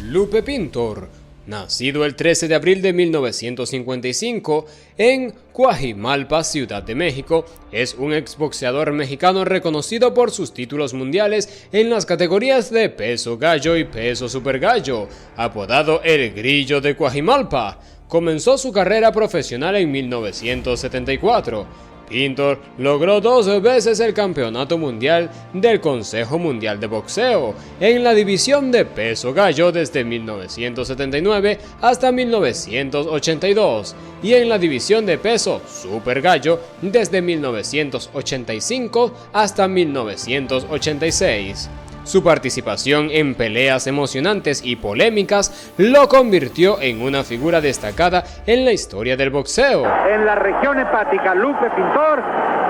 Lupe Pintor, nacido el 13 de abril de 1955 en Coajimalpa, Ciudad de México, es un exboxeador mexicano reconocido por sus títulos mundiales en las categorías de peso gallo y peso super gallo, apodado El Grillo de Coajimalpa. Comenzó su carrera profesional en 1974. Pintor logró 2 veces el campeonato mundial del Consejo Mundial de Boxeo en la división de peso gallo desde 1979 hasta 1982 y en la división de peso super gallo desde 1985 hasta 1986. Su participación en peleas emocionantes y polémicas lo convirtió en una figura destacada en la historia del boxeo. En la región hepática, Lupe Pintor,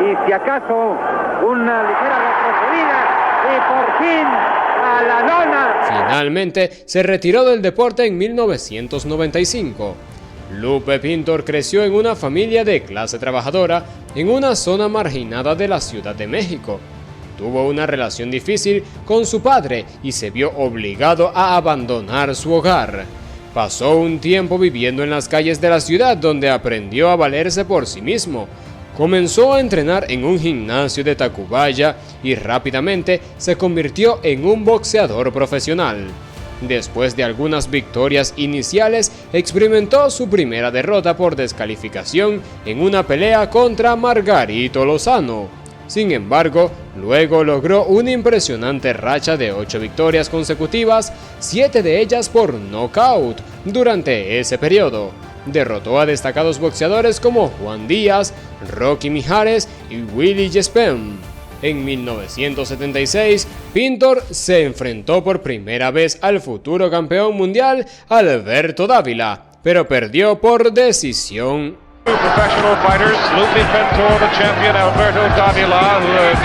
y si acaso una ligera retrocedida, y por fin a la lona. Finalmente se retiró del deporte en 1995. Lupe Pintor creció en una familia de clase trabajadora en una zona marginada de la Ciudad de México. Tuvo una relación difícil con su padre y se vio obligado a abandonar su hogar. Pasó un tiempo viviendo en las calles de la ciudad donde aprendió a valerse por sí mismo. Comenzó a entrenar en un gimnasio de Tacubaya y rápidamente se convirtió en un boxeador profesional. Después de algunas victorias iniciales, experimentó su primera derrota por descalificación en una pelea contra Margarito Lozano. Sin embargo, luego logró una impresionante racha de 8 victorias consecutivas, 7 de ellas por nocaut durante ese periodo. Derrotó a destacados boxeadores como Juan Díaz, Rocky Mijares y Willie Jespen. En 1976, Pintor se enfrentó por primera vez al futuro campeón mundial Alberto Dávila, pero perdió por decisión. Professional fighters, Lupe Pintor, the champion Alberto Davila, who have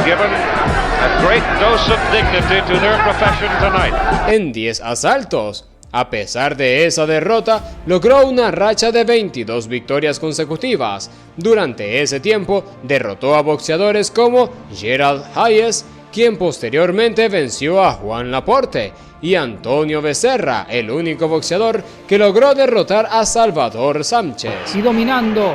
given a great dose of dignity to their profession tonight. En 10 asaltos. A pesar de esa derrota, logró una racha de 22 victorias consecutivas. Durante ese tiempo, derrotó a boxeadores como Gerald Hayes, quien posteriormente venció a Juan Laporte, y Antonio Becerra, el único boxeador que logró derrotar a Salvador Sánchez. Y dominando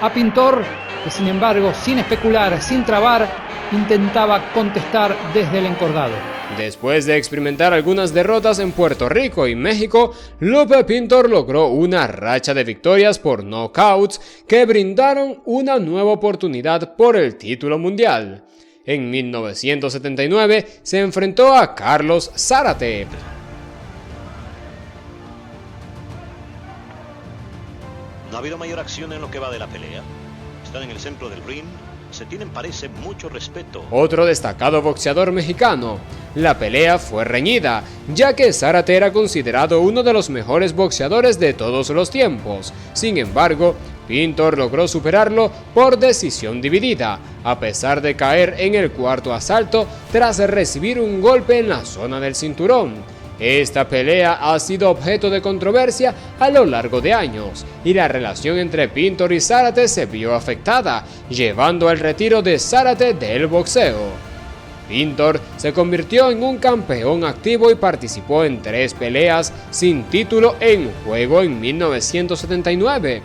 a Pintor, que sin embargo, sin especular, sin trabar, intentaba contestar desde el encordado. Después de experimentar algunas derrotas en Puerto Rico y México, Lupe Pintor logró una racha de victorias por knockouts que brindaron una nueva oportunidad por el título mundial. En 1979 se enfrentó a Carlos Zárate. No ha habido mayor acción en lo que va de la pelea. Están en el centro del ring. Se tienen, parece, mucho respeto. Otro destacado boxeador mexicano. La pelea fue reñida, ya que Zárate era considerado uno de los mejores boxeadores de todos los tiempos. Sin embargo, Pintor logró superarlo por decisión dividida, a pesar de caer en el cuarto asalto tras recibir un golpe en la zona del cinturón. Esta pelea ha sido objeto de controversia a lo largo de años, y la relación entre Pintor y Zárate se vio afectada, llevando al retiro de Zárate del boxeo. Pintor se convirtió en un campeón activo y participó en 3 peleas sin título en juego en 1979.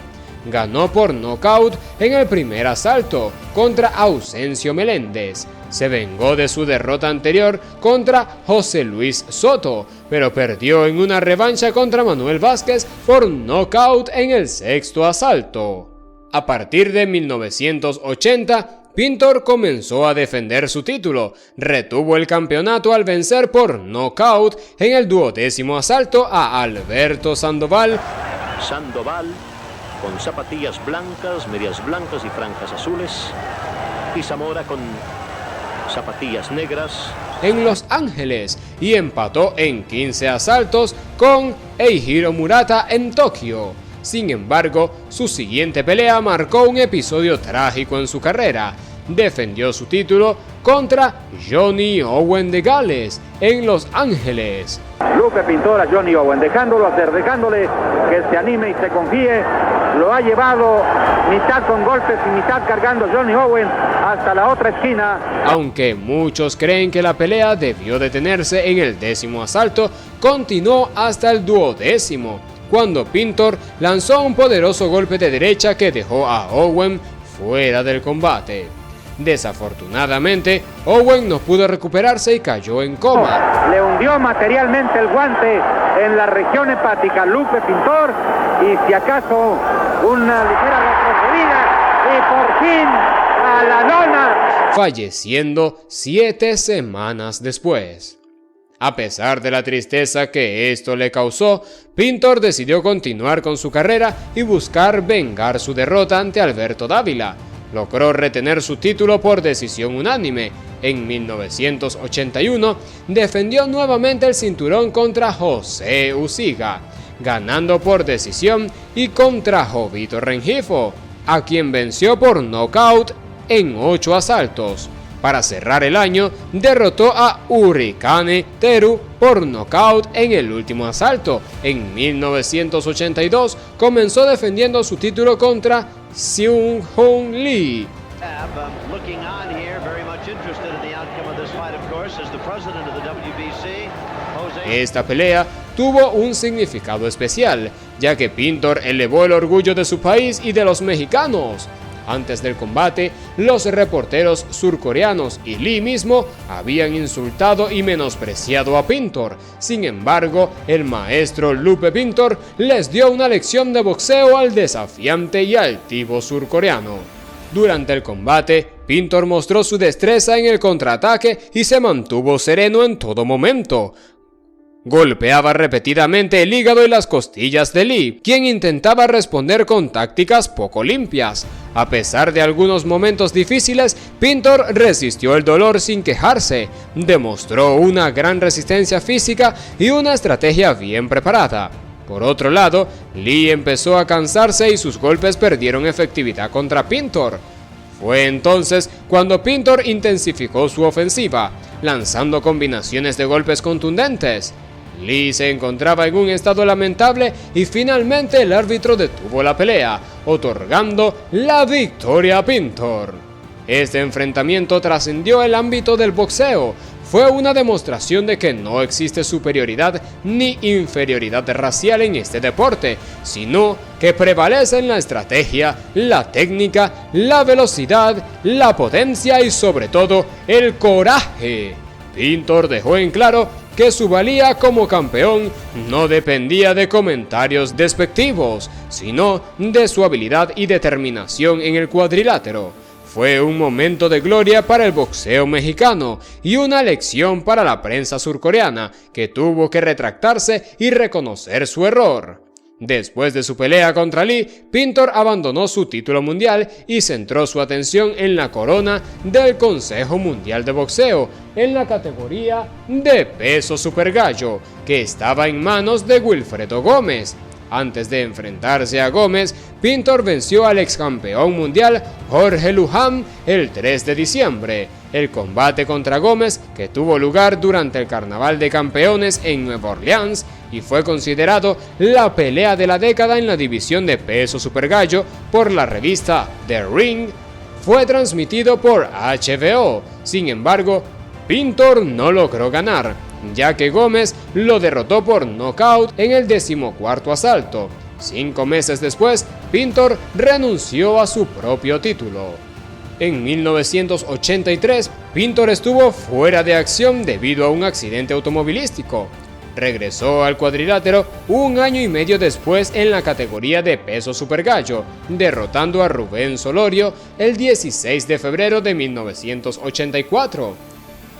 Ganó por nocaut en el primer asalto contra Ausencio Meléndez. Se vengó de su derrota anterior contra José Luis Soto, pero perdió en una revancha contra Manuel Vázquez por nocaut en el 6º asalto. A partir de 1980, Pintor comenzó a defender su título. Retuvo el campeonato al vencer por nocaut en el 12º asalto a Alberto Sandoval. Sandoval, con zapatillas blancas, medias blancas y franjas azules, y Zamora con zapatillas negras en Los Ángeles, y empató en 15 asaltos con Eijiro Murata en Tokio. Sin embargo, su siguiente pelea marcó un episodio trágico en su carrera. Defendió su título contra Johnny Owen de Gales en Los Ángeles. Lupe Pintor a Johnny Owen, dejándole que se anime y se confíe. lo ha llevado mitad con golpes y mitad cargando Johnny Owen hasta la otra esquina. Aunque muchos creen que la pelea debió detenerse en el 10º asalto, continuó hasta el 12º, cuando Pintor lanzó un poderoso golpe de derecha que dejó a Owen fuera del combate. Desafortunadamente, Owen no pudo recuperarse y cayó en coma. Le hundió materialmente el guante en la región hepática Lupe Pintor y si acaso una ligera retrocedida y por fin a la lona. Falleciendo 7 semanas después. A pesar de la tristeza que esto le causó, Pintor decidió continuar con su carrera y buscar vengar su derrota ante Alberto Dávila. Logró retener su título por decisión unánime. En 1981 defendió nuevamente el cinturón contra José Uciga, ganando por decisión, y contra Jovito Rengifo, a quien venció por nocaut en 8 asaltos. Para cerrar el año, derrotó a Hurricane Teru por nocaut en el último asalto. En 1982 comenzó defendiendo su título contra Seung-Hoon Lee. Esta pelea tuvo un significado especial, ya que Pintor elevó el orgullo de su país y de los mexicanos. Antes del combate, los reporteros surcoreanos y Lee mismo habían insultado y menospreciado a Pintor. Sin embargo, el maestro Lupe Pintor les dio una lección de boxeo al desafiante y altivo surcoreano. Durante el combate, Pintor mostró su destreza en el contraataque y se mantuvo sereno en todo momento. Golpeaba repetidamente el hígado y las costillas de Lee, quien intentaba responder con tácticas poco limpias. A pesar de algunos momentos difíciles, Pintor resistió el dolor sin quejarse, demostró una gran resistencia física y una estrategia bien preparada. Por otro lado, Lee empezó a cansarse y sus golpes perdieron efectividad contra Pintor. Fue entonces cuando Pintor intensificó su ofensiva, lanzando combinaciones de golpes contundentes. Lee se encontraba en un estado lamentable y finalmente el árbitro detuvo la pelea, otorgando la victoria a Pintor. Este enfrentamiento trascendió el ámbito del boxeo. Fue una demostración de que no existe superioridad ni inferioridad racial en este deporte, sino que prevalecen la estrategia, la técnica, la velocidad, la potencia y sobre todo el coraje. Pintor dejó en claro que su valía como campeón no dependía de comentarios despectivos, sino de su habilidad y determinación en el cuadrilátero. Fue un momento de gloria para el boxeo mexicano y una lección para la prensa surcoreana, que tuvo que retractarse y reconocer su error. Después de su pelea contra Lee, Pintor abandonó su título mundial y centró su atención en la corona del Consejo Mundial de Boxeo, en la categoría de peso supergallo, que estaba en manos de Wilfredo Gómez. Antes de enfrentarse a Gómez, Pintor venció al ex campeón mundial Jorge Luján el 3 de diciembre. El combate contra Gómez, que tuvo lugar durante el Carnaval de Campeones en Nueva Orleans y fue considerado la pelea de la década en la división de peso supergallo por la revista The Ring, fue transmitido por HBO. Sin embargo, Pintor no logró ganar, ya que Gómez lo derrotó por nocaut en el 14º asalto. 5 meses después, Pintor renunció a su propio título. En 1983, Pintor estuvo fuera de acción debido a un accidente automovilístico. Regresó al cuadrilátero un año y medio después en la categoría de peso supergallo, derrotando a Rubén Solorio el 16 de febrero de 1984.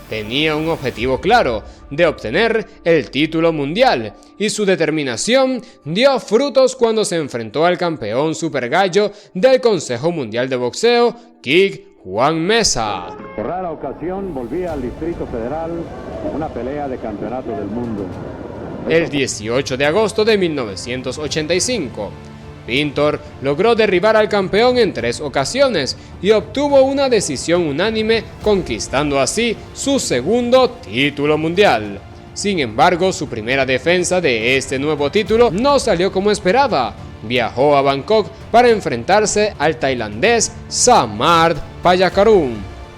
Tenía un objetivo claro, de obtener el título mundial, y su determinación dio frutos cuando se enfrentó al campeón supergallo del Consejo Mundial de Boxeo, King Juan Mesa. Por rara ocasión volvía al Distrito Federal una pelea de campeonato del mundo. El 18 de agosto de 1985. Pintor logró derribar al campeón en 3 ocasiones y obtuvo una decisión unánime, conquistando así su segundo título mundial. Sin embargo, su primera defensa de este nuevo título no salió como esperaba. viajó a Bangkok para enfrentarse al tailandés Samart Payakarum,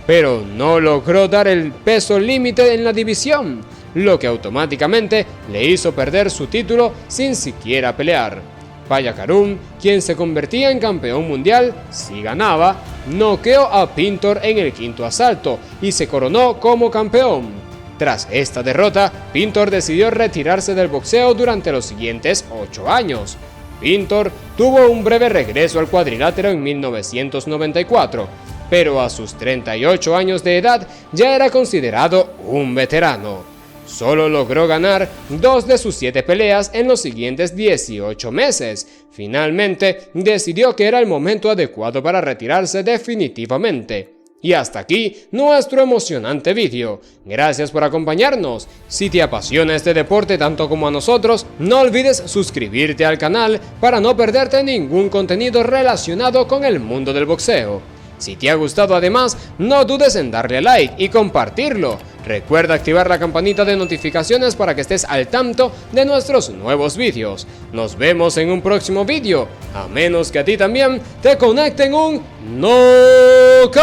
pero no logró dar el peso límite en la división, lo que automáticamente le hizo perder su título sin siquiera pelear. Payakarum, quien se convertía en campeón mundial si ganaba, noqueó a Pintor en el quinto asalto y se coronó como campeón. Tras esta derrota, Pintor decidió retirarse del boxeo durante los siguientes 8 años. Pintor tuvo un breve regreso al cuadrilátero en 1994, pero a sus 38 años de edad ya era considerado un veterano. Solo logró ganar 2 de sus 7 peleas en los siguientes 18 meses. Finalmente, decidió que era el momento adecuado para retirarse definitivamente. Y hasta aquí nuestro emocionante vídeo. Gracias por acompañarnos. Si te apasiona este deporte tanto como a nosotros, no olvides suscribirte al canal para no perderte ningún contenido relacionado con el mundo del boxeo. Si te ha gustado además, no dudes en darle like y compartirlo. Recuerda activar la campanita de notificaciones para que estés al tanto de nuestros nuevos vídeos. Nos vemos en un próximo vídeo, a menos que a ti también te conecten un knockout.